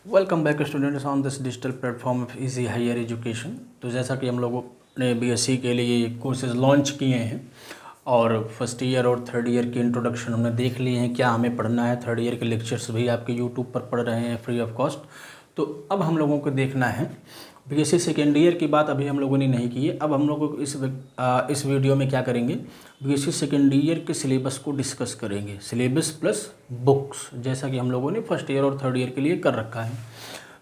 Welcome back students on this digital platform of easy higher education. तो जैसा कि हम लोगों ने बीएससी के लिए कोर्सेज लॉन्च किए हैं और फर्स्ट ईयर और थर्ड ईयर की इंट्रोडक्शन हमने देख लिए हैं, क्या हमें पढ़ना है। थर्ड ईयर के लेक्चर्स भी आपके यूट्यूब पर पढ़ रहे हैं फ्री ऑफ कॉस्ट। तो अब हम लोगों को देखना है बीएससी सेकेंड ईयर की बात अभी हम लोगों ने नहीं की है। अब हम लोग इस वीडियो में क्या करेंगे, बीएससी सेकेंड ईयर के सिलेबस को डिस्कस करेंगे, सिलेबस प्लस बुक्स, जैसा कि हम लोगों ने फर्स्ट ईयर और थर्ड ईयर के लिए कर रखा है।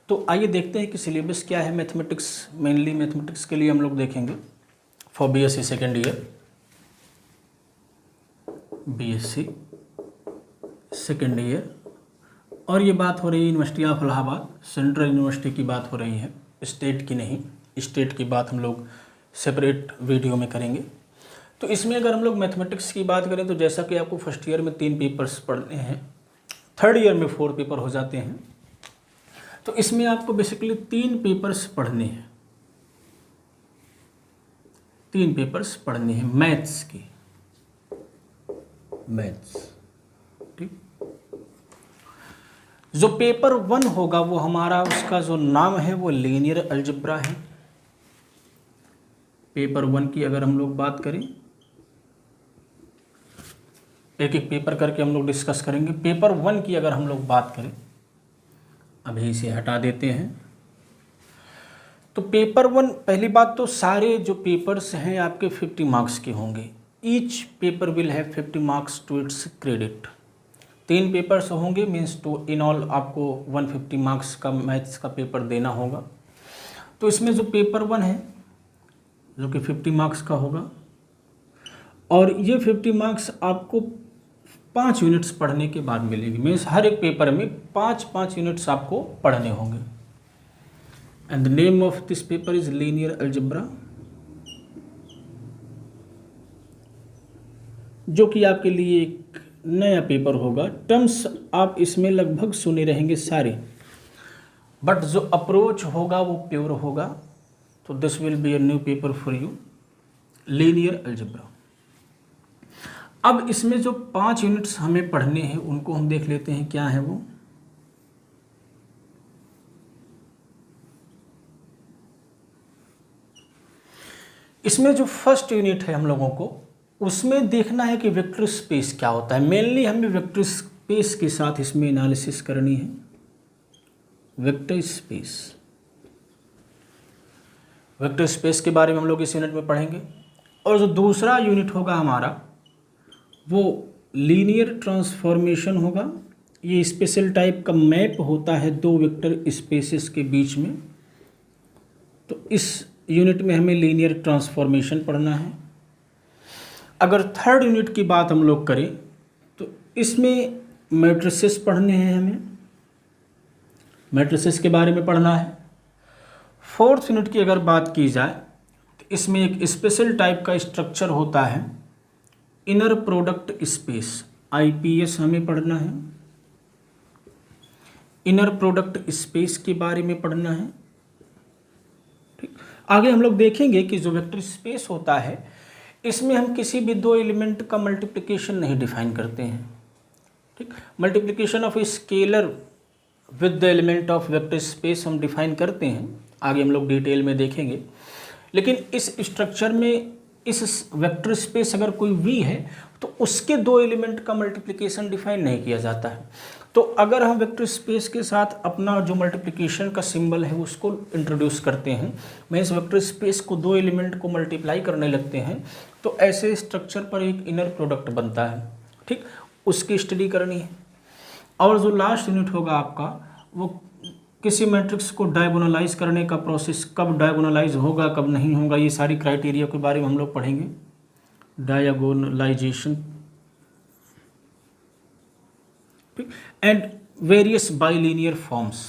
तो आइए देखते हैं कि सिलेबस क्या है। मैथमेटिक्स, मेनली मैथमेटिक्स के लिए हम लोग देखेंगे for BSc second year, BSc second year. और ये बात हो रही है university of Allahabad, central university की बात हो रही है, स्टेट की नहीं। स्टेट की बात हम लोग सेपरेट वीडियो में करेंगे। तो इसमें अगर हम लोग मैथमेटिक्स की बात करें तो जैसा कि आपको फर्स्ट ईयर में 3 पेपर्स पढ़ने हैं, थर्ड ईयर में 4 पेपर हो जाते हैं। तो इसमें आपको बेसिकली 3 पेपर्स पढ़ने हैं, 3 पेपर्स पढ़ने हैं मैथ्स की, मैथ्स। ठीक, जो पेपर 1 होगा वो हमारा, उसका जो नाम है वो लीनियर अलजेब्रा है। पेपर 1 की अगर हम लोग बात करें, एक एक पेपर करके हम लोग डिस्कस करेंगे। पेपर 1 की अगर हम लोग बात करें, अभी इसे हटा देते हैं। तो पेपर 1, पहली बात तो सारे जो पेपर्स हैं आपके 50 मार्क्स के होंगे। Each paper will have 50 marks to its credit. 3 papers होंगे, मीन्स टू इन ऑल आपको 150 मार्क्स का मैथ्स का पेपर देना होगा। तो इसमें जो पेपर 1 है जो कि 50 मार्क्स का होगा, और ये 50 मार्क्स आपको 5 यूनिट्स पढ़ने के बाद मिलेगी। मीन्स हर एक पेपर में 5-5 यूनिट्स आपको पढ़ने होंगे। And the name of this paper is linear algebra, जो कि आपके लिए एक नया पेपर होगा। टर्म्स आप इसमें लगभग सुने रहेंगे सारे, बट जो अप्रोच होगा वो प्योर होगा। तो this will be a new paper for you, linear algebra. अब इसमें जो 5 यूनिट्स हमें पढ़ने हैं उनको हम देख लेते हैं क्या है वो। इसमें जो फर्स्ट यूनिट है हम लोगों को, उसमें देखना है कि वेक्टर स्पेस क्या होता है। मेनली हमें वेक्टर स्पेस के साथ इसमें एनालिसिस करनी है, वेक्टर स्पेस। वेक्टर स्पेस के बारे में हम लोग इस यूनिट में पढ़ेंगे। और जो दूसरा यूनिट होगा हमारा वो लीनियर ट्रांसफॉर्मेशन होगा। ये स्पेशल टाइप का मैप होता है 2 वेक्टर स्पेसेस के बीच में। तो इस यूनिट में हमें लीनियर ट्रांसफॉर्मेशन पढ़ना है। अगर थर्ड यूनिट की बात हम लोग करें तो इसमें मैट्रिसेस पढ़ने हैं, हमें मैट्रिसेस के बारे में पढ़ना है। फोर्थ यूनिट की अगर बात की जाए तो इसमें एक स्पेशल टाइप का स्ट्रक्चर होता है, इनर प्रोडक्ट स्पेस, आईपीएस हमें पढ़ना है। इनर प्रोडक्ट स्पेस के बारे में पढ़ना है। ठीक, आगे हम लोग देखेंगे कि जो वेक्टर स्पेस होता है इसमें हम किसी भी 2 एलिमेंट का मल्टीप्लिकेशन नहीं डिफाइन करते हैं। ठीक, multiplication of scalar with the element of vector space हम डिफाइन करते हैं, आगे हम लोग डिटेल में देखेंगे। लेकिन इस स्ट्रक्चर में इस वेक्टर स्पेस अगर कोई वी है तो उसके 2 एलिमेंट का मल्टीप्लिकेशन डिफाइन नहीं किया जाता है। तो अगर हम वेक्टर स्पेस के साथ अपना जो मल्टीप्लिकेशन का सिंबल है उसको इंट्रोड्यूस करते हैं, मैं इस वेक्टर स्पेस को 2 एलिमेंट को मल्टीप्लाई करने लगते हैं, तो ऐसे स्ट्रक्चर पर एक इनर प्रोडक्ट बनता है। ठीक, उसकी स्टडी करनी है। और जो लास्ट यूनिट होगा आपका वो किसी मैट्रिक्स को डायगोनलाइज करने का प्रोसेस, कब डायगोनलाइज होगा कब नहीं होगा, ये सारी क्राइटेरिया के बारे में हम लोग पढ़ेंगे। डायगोनलाइजेशन, ठीक, एंड वेरियस बाइलिनियर फॉर्म्स।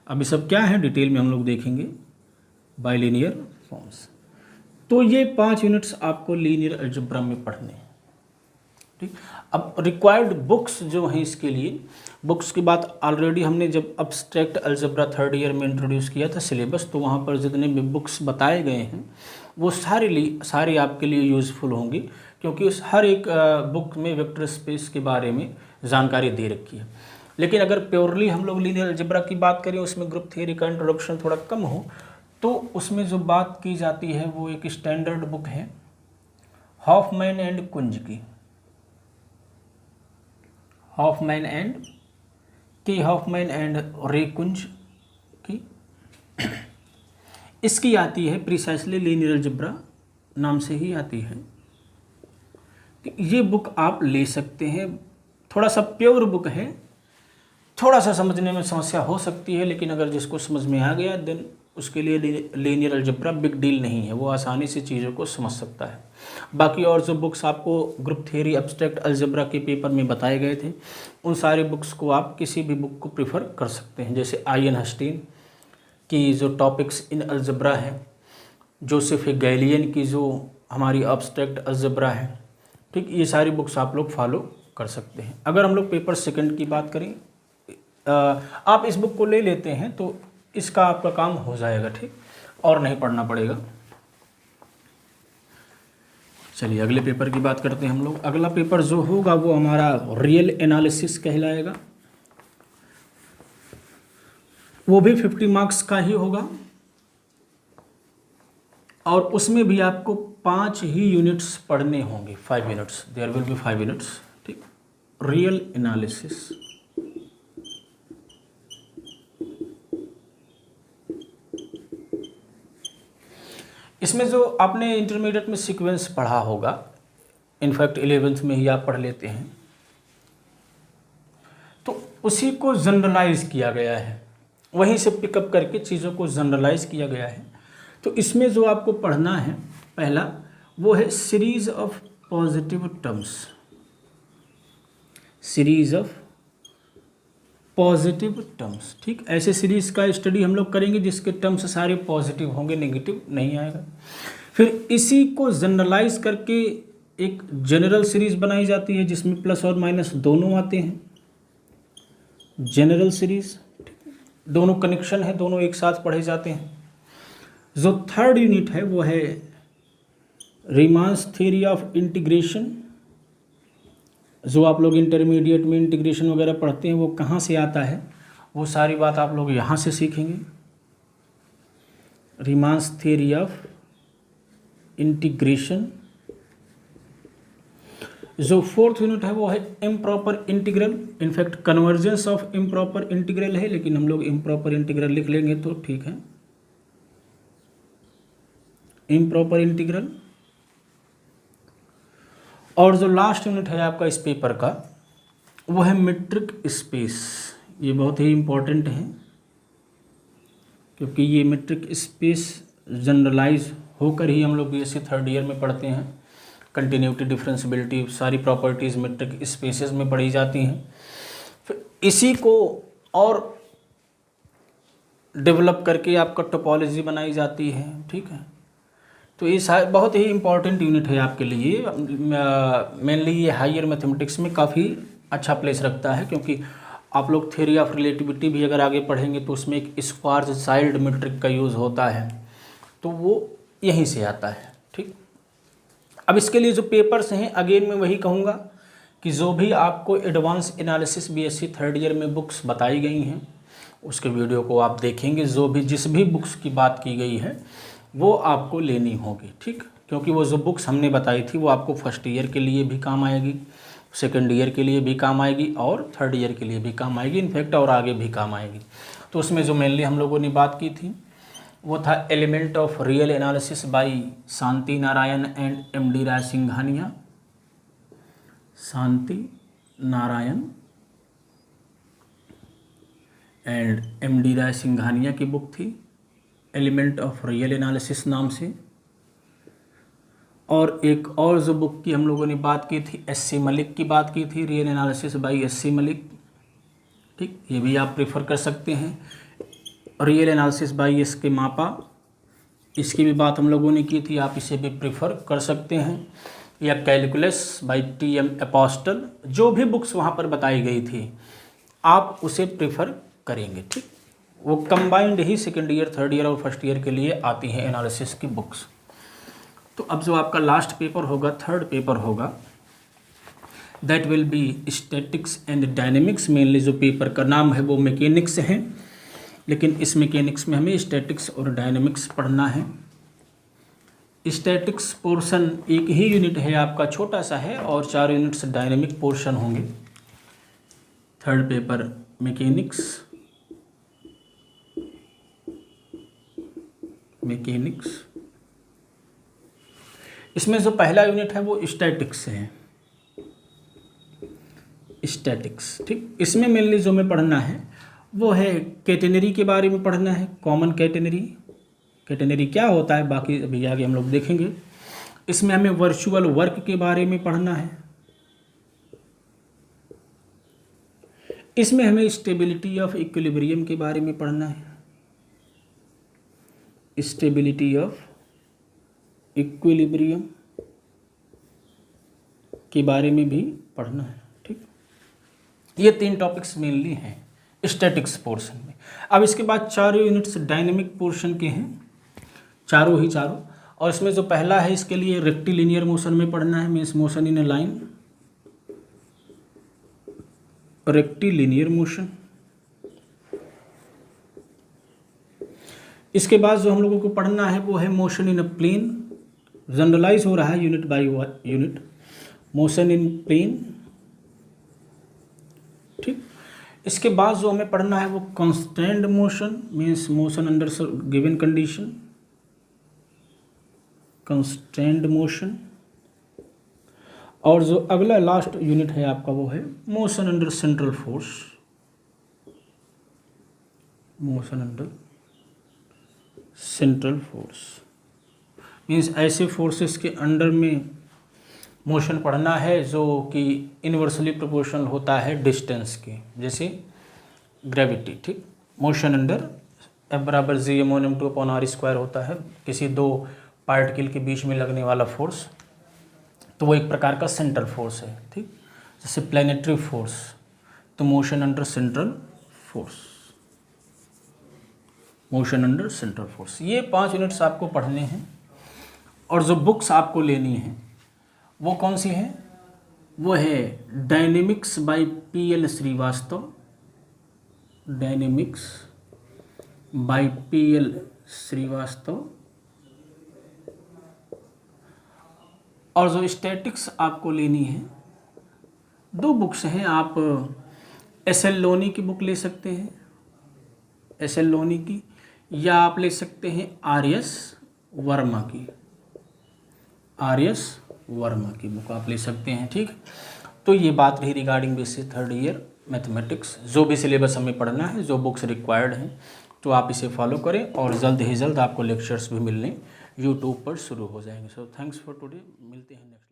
अभी सब क्या है डिटेल में हम लोग देखेंगे, बाइलिनियर फॉर्म्स। तो ये 5 यूनिट्स आपको लीनियर अलजेब्रा में पढ़ने हैं। ठीक, अब रिक्वायर्ड बुक्स जो हैं इसके लिए, बुक्स की बात ऑलरेडी हमने जब अब्स्ट्रैक्ट अलजेब्रा थर्ड ईयर में इंट्रोड्यूस किया था सिलेबस, तो वहाँ पर जितने भी बुक्स बताए गए हैं वो सारे आपके लिए यूज़फुल होंगी, क्योंकि उस हर एक बुक में वेक्टर स्पेस के बारे में जानकारी दे रखी है। लेकिन अगर प्योरली हम लोग लीनियर अलजेब्रा की बात करें, उसमें ग्रुप थ्योरी का इंट्रोडक्शन थोड़ा कम हो, तो उसमें जो बात की जाती है वो एक स्टैंडर्ड बुक है हॉफमैन एंड कुंज की, हॉफमैन एंड रे कुंज की। इसकी आती है प्रिसाइसली लीनियर अलजेब्रा नाम से ही आती है। ये बुक आप ले सकते हैं, थोड़ा सा प्योर बुक है, थोड़ा सा समझने में समस्या हो सकती है, लेकिन अगर जिसको समझ में आ गया देन उसके लिए लीनियर अलजेब्रा बिग डील नहीं है, वो आसानी से चीज़ों को समझ सकता है। बाकी और जो बुक्स आपको ग्रुप थ्योरी एब्स्ट्रैक्ट अलजेब्रा के पेपर में बताए गए थे, उन सारे बुक्स को आप किसी भी बुक को प्रेफर कर सकते हैं, जैसे आयन हस्टीन की जो टॉपिक्स इन अलजेब्रा है, जोसेफ गैलियन की जो हमारी एब्स्ट्रैक्ट अलजेब्रा है, ठीक, ये सारी बुक्स आप लोग फॉलो कर सकते हैं। अगर हम लोग पेपर सेकंड की बात करें, आप इस बुक को ले लेते हैं तो इसका आपका काम हो जाएगा, ठीक, और नहीं पढ़ना पड़ेगा। चलिए अगले पेपर की बात करते हैं हम लोग। अगला पेपर जो होगा वो हमारा रियल एनालिसिस कहलाएगा, वो भी 50 मार्क्स का ही होगा, और उसमें भी आपको 5 ही यूनिट्स पढ़ने होंगे, 5 units, there will be 5 units, ठीक। रियल एनालिसिस, इसमें जो आपने इंटरमीडिएट में सीक्वेंस पढ़ा होगा, इनफैक्ट 11th में ही आप पढ़ लेते हैं, तो उसी को जनरलाइज किया गया है, वहीं से पिकअप करके चीज़ों को जनरलाइज किया गया है। तो इसमें जो आपको पढ़ना है पहला, वो है series of positive terms, series of positive terms, ठीक। ऐसे सीरीज का स्टडी हम लोग करेंगे जिसके टर्म्स सारे पॉजिटिव होंगे, नेगेटिव नहीं आएगा। फिर इसी को जनरलाइज करके एक जनरल सीरीज बनाई जाती है जिसमें प्लस और माइनस दोनों आते हैं, जनरल सीरीज, दोनों कनेक्शन है, दोनों एक साथ पढ़े जाते हैं। जो थर्ड यूनिट है वो है रीमान्स थ्योरी ऑफ इंटीग्रेशन, जो आप लोग इंटरमीडिएट में इंटीग्रेशन वगैरह पढ़ते हैं वो कहाँ से आता है, वो सारी बात आप लोग यहाँ से सीखेंगे। रीमान्स थ्योरी ऑफ इंटीग्रेशन। जो फोर्थ यूनिट है वो है improper integral, in fact convergence of improper integral है, लेकिन हम लोग इम्प्रॉपर इंटीग्रल लिख लेंगे तो ठीक है, इम्प्रॉपर इंटीग्रल। और जो लास्ट यूनिट है आपका इस पेपर का वो है मीट्रिक स्पेस। ये बहुत ही इम्पोर्टेंट है क्योंकि ये मीट्रिक स्पेस जनरलाइज होकर ही हम लोग बीएससी थर्ड ईयर में पढ़ते हैं। कंटिन्यूटी, डिफरेंशियबिलिटी, सारी प्रॉपर्टीज़ मीट्रिक स्पेसेस में पढ़ी जाती हैं। फिर इसी को और डेवलप करके आपका टोपोलॉजी बनाई जाती है, ठीक है। तो ये बहुत ही इम्पॉर्टेंट यूनिट है आपके लिए। मेनली ये हायर मैथमेटिक्स में काफ़ी अच्छा प्लेस रखता है, क्योंकि आप लोग थ्योरी ऑफ रिलेटिविटी भी अगर आगे पढ़ेंगे तो उसमें एक स्क्वायर चाइल्ड मीट्रिक का यूज़ होता है, तो वो यहीं से आता है, ठीक। अब इसके लिए जो पेपर्स हैं, अगेन मैं वही कहूँगा कि जो भी आपको advance analysis BSc third year में बुक्स बताई गई हैं उसके वीडियो को आप देखेंगे। जो भी जिस भी बुक्स की बात की गई है वो आपको लेनी होगी, ठीक, क्योंकि वो जो बुक्स हमने बताई थी वो आपको फर्स्ट ईयर के लिए भी काम आएगी, सेकंड ईयर के लिए भी काम आएगी और थर्ड ईयर के लिए भी काम आएगी, इनफैक्ट और आगे भी काम आएगी। तो उसमें जो मेनली हम लोगों ने बात की थी वो था element of real analysis by Shanti Narayan and MD Rai Singhania. Shanti Narayan and MD Rai Singhania की बुक थी एलिमेंट ऑफ रियल एनालिसिस नाम से। और एक और जो बुक की हम लोगों ने बात की थी, एससी मलिक की बात की थी, real analysis bye SC Malik, ठीक, ये भी आप प्रेफर कर सकते हैं। रियल एनालिसिस बाय एस के मापा, इसकी भी बात हम लोगों ने की थी, आप इसे भी प्रेफर कर सकते हैं। या कैलकुलस बाय टीएम एपोस्टल, जो भी बुक्स वहाँ पर बताई गई थी आप उसे प्रेफर करेंगे, ठीक। वो कंबाइंड ही सेकेंड ईयर, थर्ड ईयर और फर्स्ट ईयर के लिए आती हैं एनालिसिस की बुक्स। तो अब जो आपका लास्ट पेपर होगा, थर्ड पेपर होगा, that will be statics and dynamics. Mainly जो पेपर का नाम है वो मैकेनिक्स है, लेकिन इस मैकेनिक्स में हमें स्टैटिक्स और डायनेमिक्स पढ़ना है। स्टैटिक्स पोर्शन एक ही यूनिट है आपका, छोटा सा है, और 4 यूनिट्स डायनेमिक पोर्शन होंगे। थर्ड पेपर मैकेनिक्स, इसमें जो पहला यूनिट है वो स्टैटिक्स है, स्टैटिक्स। ठीक, इसमें मेनली जो हमें पढ़ना है वो है कैटेनरी के बारे में पढ़ना है। कॉमन कैटेनरी, कैटेनरी क्या होता है बाकी अभी आगे हम लोग देखेंगे। इसमें हमें वर्चुअल वर्क के बारे में पढ़ना है। इसमें हमें स्टेबिलिटी ऑफ इक्विलिब्रियम के बारे में पढ़ना है, स्टेबिलिटी ऑफ इक्विलिब्रियम के बारे में भी पढ़ना है। ठीक, ये 3 टॉपिक्स मेनली हैं स्टैटिक्स पोर्शन में। अब इसके बाद 4 यूनिट्स डायनेमिक पोर्शन के हैं, चारों ही चारों। और इसमें जो पहला है इसके लिए रेक्टिलिनियर मोशन में पढ़ना है, means motion in A line, rectilinear motion. इसके बाद जो हम लोगों को पढ़ना है वो है motion in a plane. Generalize हो रहा है unit by unit, motion in plane. ठीक, इसके बाद जो हमें पढ़ना है वो constant motion, means motion under given condition, constant motion. और जो अगला लास्ट यूनिट है आपका वो है motion under central force, motion under central force, means ऐसे फोर्सेस के अंडर में मोशन पढ़ना है जो कि इनवर्सली प्रोपोर्शनल होता है डिस्टेंस के, जैसे ग्रेविटी। ठीक, मोशन अंडर F=g/m2/r² होता है किसी 2 पार्टिकल के बीच में लगने वाला फोर्स, तो वो एक प्रकार का सेंट्रल फोर्स है। ठीक, जैसे प्लैनेटरी फोर्स, तो motion under central force, motion under central force. ये 5 यूनिट्स आपको पढ़ने हैं। और जो बुक्स आपको लेनी है वो कौन सी है, वो है dynamics by PL Srivastava, dynamics by PL Srivastava. और जो स्टैटिक्स आपको लेनी है, 2 बुक्स हैं, आप SL लोनी की बुक ले सकते हैं, SL लोनी की, या आप ले सकते हैं RS वर्मा की, RS वर्मा की बुक आप ले सकते हैं। ठीक, तो ये बात रही regarding basic 3rd year mathematics. जो भी सिलेबस हमें पढ़ना है, जो बुक्स रिक्वायर्ड हैं, तो आप इसे फॉलो करें, और जल्द ही जल्द आपको लेक्चर्स भी मिलने यूट्यूब पर शुरू हो जाएंगे। सो थैंक्स फॉर टुडे, मिलते हैं नेक्स्ट।